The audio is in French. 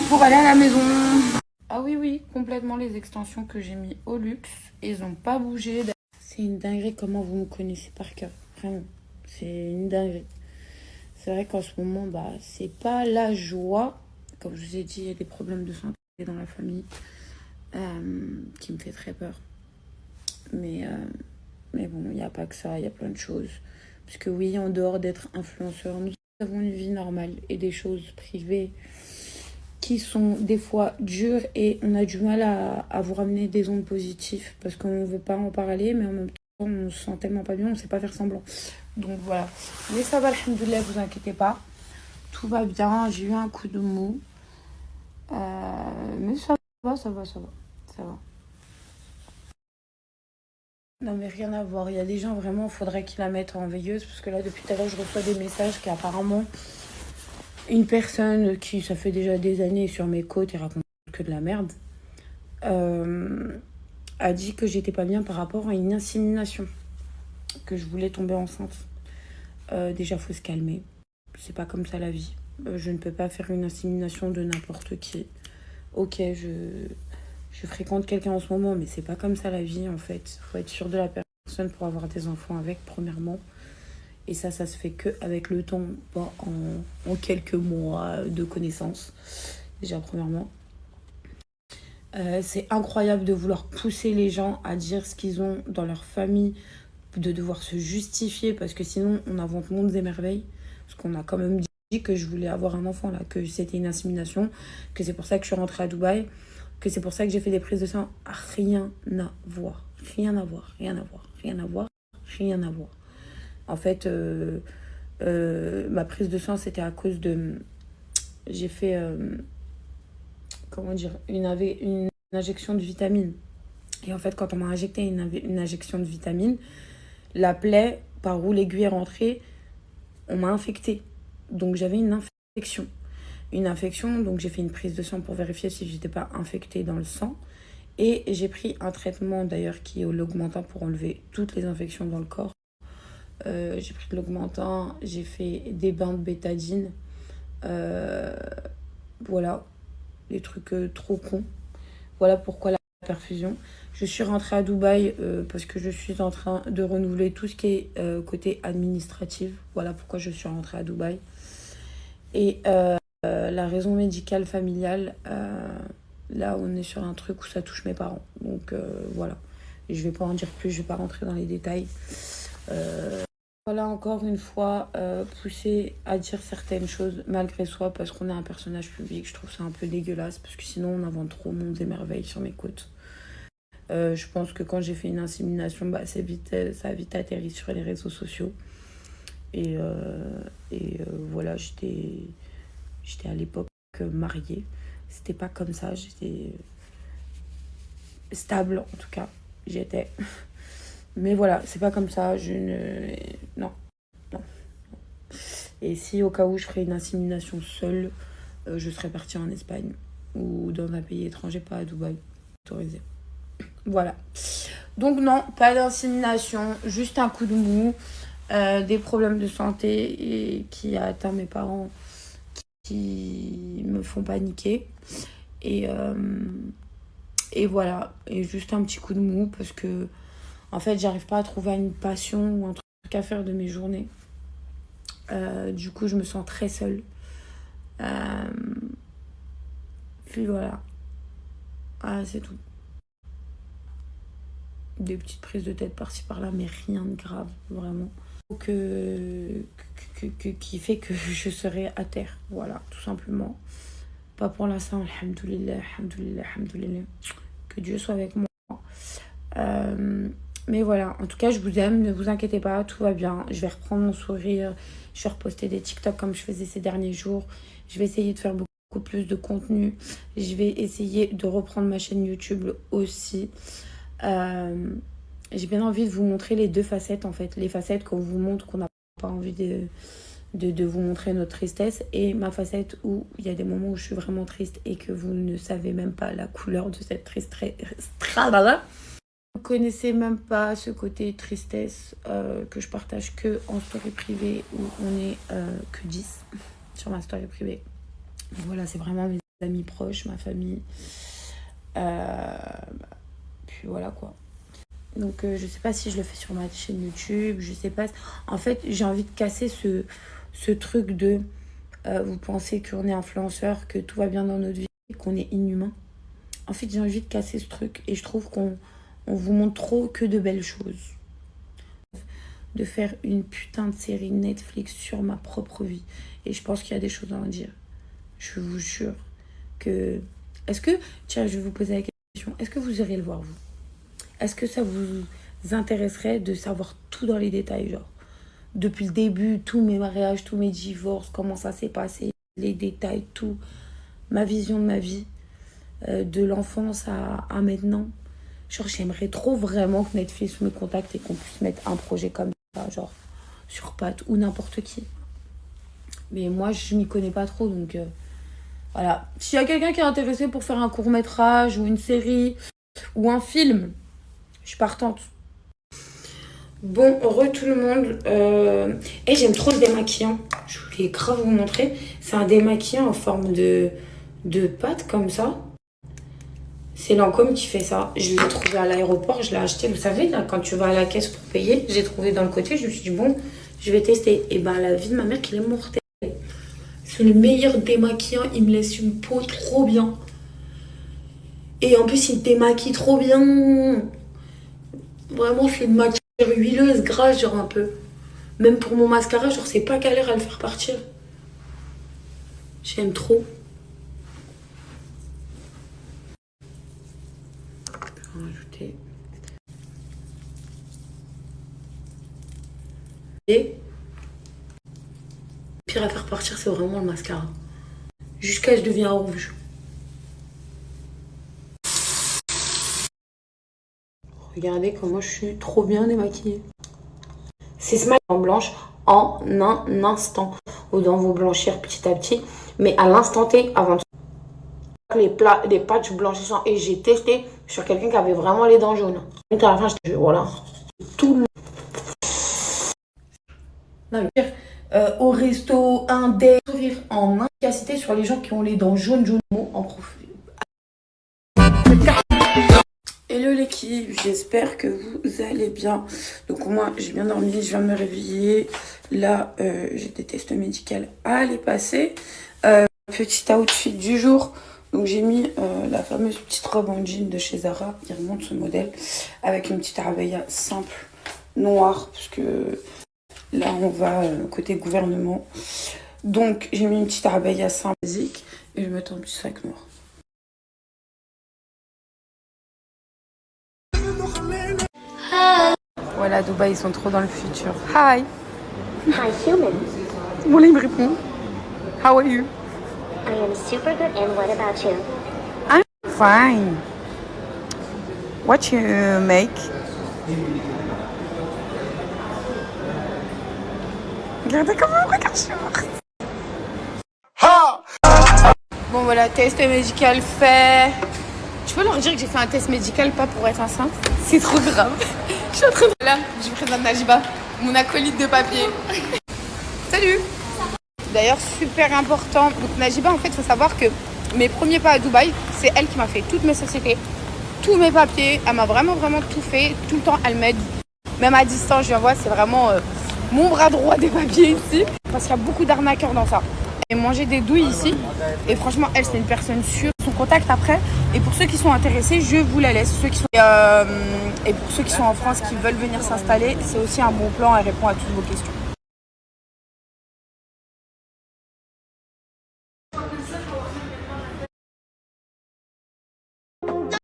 pour aller à la maison. Ah oui, oui, complètement les extensions que j'ai mis au luxe. Ils ont pas bougé. C'est une dinguerie comment vous me connaissez par cœur. Vraiment, c'est une dinguerie. C'est vrai qu'en ce moment, bah, c'est pas la joie. Comme je vous ai dit, il y a des problèmes de santé dans la famille qui me fait très peur. Mais, euh, mais bon, il n'y a pas que ça, il y a plein de choses. Parce que oui, en dehors d'être influenceur, nous avons une vie normale et des choses privées qui sont des fois dures et on a du mal à vous ramener des ondes positives parce qu'on ne veut pas en parler, mais en même temps, on se sent tellement pas bien, on ne sait pas faire semblant. Donc voilà. Mais ça va, alhamdoulilah, vous inquiétez pas. Tout va bien, j'ai eu un coup de mou. Mais ça va, ça va, ça va. Ça va. Non mais rien à voir, il y a des gens vraiment, il faudrait qu'ils la mettent en veilleuse parce que là depuis tout à l'heure je reçois des messages qu'apparemment une personne qui ça fait déjà des années sur mes côtes et raconte que de la merde a dit que j'étais pas bien par rapport à une insémination, que je voulais tomber enceinte. Déjà faut se calmer, c'est pas comme ça la vie. Je ne peux pas faire une insémination de n'importe qui. Ok, je fréquente quelqu'un en ce moment, mais c'est pas comme ça la vie en fait. Faut être sûr de la personne pour avoir des enfants avec, premièrement. Et ça se fait que avec le temps, pas en quelques mois de connaissance. Déjà, premièrement. C'est incroyable de vouloir pousser les gens à dire ce qu'ils ont dans leur famille, de devoir se justifier, parce que sinon, on invente mondes et merveilles. Parce qu'on a quand même dit que je voulais avoir un enfant, là, que c'était une insémination, que c'est pour ça que je suis rentrée à Dubaï, que c'est pour ça que j'ai fait des prises de sang. Rien à voir. Rien à voir. Rien à voir. Rien à voir. Rien à voir. En fait, ma prise de sang, c'était à cause de... J'ai fait, comment dire, une injection de vitamine. Et en fait, quand on m'a injecté une injection de vitamine, la plaie par où l'aiguille est rentrée, on m'a infectée. Donc j'avais une infection. Une infection, donc j'ai fait une prise de sang pour vérifier si j'étais pas infectée dans le sang. Et j'ai pris un traitement d'ailleurs qui est l'augmentant pour enlever toutes les infections dans le corps. J'ai pris de l'augmentant, j'ai fait des bains de bétadine. Voilà, des trucs trop cons. Voilà pourquoi la perfusion. Je suis rentrée à Dubaï parce que je suis en train de renouveler tout ce qui est côté administratif. Voilà pourquoi je suis rentrée à Dubaï. Et la raison médicale familiale, là on est sur un truc où ça touche mes parents. Donc voilà. Et je vais pas en dire plus, je vais pas rentrer dans les détails. Voilà, encore une fois, pousser à dire certaines choses malgré soi parce qu'on est un personnage public. Je trouve ça un peu dégueulasse parce que sinon on invente trop mondes et merveilles sur mes côtes. Je pense que quand j'ai fait une insémination, bah, ça a vite atterri sur les réseaux sociaux. Et voilà, j'étais à l'époque mariée. C'était pas comme ça, j'étais stable en tout cas. J'étais. Mais voilà, c'est pas comme ça. Non, non. Et si au cas où je ferais une insémination seule, je serais partie en Espagne ou dans un pays étranger, pas à Dubaï. Autorisé. Voilà. Donc non, pas d'insémination, juste un coup de mou, des problèmes de santé qui a atteint mes parents, qui me font paniquer. Et, voilà, et juste un petit coup de mou parce que en fait j'arrive pas à trouver une passion ou un truc à faire de mes journées. Du coup je me sens très seule. Puis voilà. Ah, c'est tout. Des petites prises de tête par-ci par-là, mais rien de grave, vraiment. Qui fait que je serai à terre, voilà, tout simplement. Pas pour l'instant, alhamdoulilah, alhamdoulilah, alhamdoulilah. Que Dieu soit avec moi. Mais voilà, en tout cas, je vous aime, ne vous inquiétez pas, tout va bien. Je vais reprendre mon sourire, je vais reposter des TikTok comme je faisais ces derniers jours. Je vais essayer de faire beaucoup plus de contenu. Je vais essayer de reprendre ma chaîne YouTube aussi. J'ai bien envie de vous montrer les deux facettes en fait. Les facettes qu'on vous montre, qu'on n'a pas envie de vous montrer notre tristesse, et ma facette où il y a des moments où je suis vraiment triste et que vous ne savez même pas la couleur de cette tristesse. Vous connaissez même pas ce côté tristesse que je partage que en story privée où on est que 10 sur ma story privée. Voilà, c'est vraiment amis proches, ma famille. Euh, Puis voilà quoi. Donc je sais pas si je le fais sur ma chaîne YouTube, je sais pas. En fait, j'ai envie de casser ce truc de vous pensez qu'on est influenceur, que tout va bien dans notre vie, qu'on est inhumain. En fait, j'ai envie de casser ce truc et je trouve qu'on vous montre trop que de belles choses. De faire une putain de série Netflix sur ma propre vie. Et je pense qu'il y a des choses à en dire. Je vous jure que... Est-ce que... Tiens, je vais vous poser la question. Est-ce que vous irez le voir, vous? Est-ce que ça vous intéresserait de savoir tout dans les détails, genre depuis le début, tous mes mariages, tous mes divorces, comment ça s'est passé, les détails, tout, ma vision de ma vie, de l'enfance à maintenant. Genre, j'aimerais trop vraiment que Netflix me contacte et qu'on puisse mettre un projet comme ça, genre sur pattes ou n'importe qui. Mais moi, je m'y connais pas trop, donc voilà. S'il y a quelqu'un qui est intéressé pour faire un court-métrage ou une série ou un film, je suis partante. Bon, heureux tout le monde. Et j'aime trop le démaquillant. Je voulais grave vous montrer. C'est un démaquillant en forme de pâte comme ça. C'est Lancôme qui fait ça. Je l'ai trouvé à l'aéroport, je l'ai acheté. Vous savez, là, quand tu vas à la caisse pour payer, j'ai trouvé dans le côté. Je me suis dit, bon, je vais tester. Et ben, la vie de ma mère, qu'il est mortelle. C'est le meilleur démaquillant. Il me laisse une peau trop bien. Et en plus, il démaquille trop bien. Vraiment, c'est une matière huileuse, grasse, genre un peu. Même pour mon mascara, genre, c'est pas galère à le faire partir. J'aime trop. Je vais rajouter. Et le pire à faire partir, c'est vraiment le mascara. Jusqu'à ce que je devienne rouge. Regardez comment je suis trop bien démaquillée. C'est Smile en blanche en un instant. Ou dans vos blanchir petit à petit. Mais à l'instant T, avant de les patchs blanchissants. Et j'ai testé sur quelqu'un qui avait vraiment les dents jaunes. Et à la fin, je voilà. Tout le... Non, le pire, au resto, un dé, sourire en efficacité sur les gens qui ont les dents jaunes, en profil. Hello l'équipe, j'espère que vous allez bien. Donc moi, j'ai bien dormi, je viens de me réveiller. Là, j'ai des tests médicaux à aller passer. Petit outfit du jour. Donc j'ai mis la fameuse petite robe en jean de chez Zara. Il remonte ce modèle. Avec une petite abaya simple, noire. Parce que là, on va côté gouvernement. Donc j'ai mis une petite abaya simple, basique. Et je vais mettre un petit sac noir. Voilà, Dubaï, ils sont trop dans le futur. Hi. Hi, human. Bon, là, il me répond. How are you? I am super good, and what about you? I'm fine. What you make? Regardez comment on regarde short. Bon, voilà, test médical fait. Tu peux leur dire que j'ai fait un test médical pas pour être enceinte? C'est trop grave. Je suis en train de... Là, je présente Najiba, mon acolyte de papier. Salut. D'ailleurs, super important. Donc Najiba, en fait, il faut savoir que mes premiers pas à Dubaï, c'est elle qui m'a fait toutes mes sociétés, tous mes papiers. Elle m'a vraiment tout fait. Tout le temps, elle m'aide. Même à distance, je lui envoie. C'est vraiment mon bras droit des papiers ici. Parce qu'il y a beaucoup d'arnaqueurs dans ça. Et manger des douilles ici. Et franchement, elle, c'est une personne sûre. Son contact après. Et pour ceux qui sont intéressés, je vous la laisse. Ceux qui sont... et pour ceux qui sont en France, qui veulent venir s'installer, c'est aussi un bon plan. Elle répond à toutes vos questions.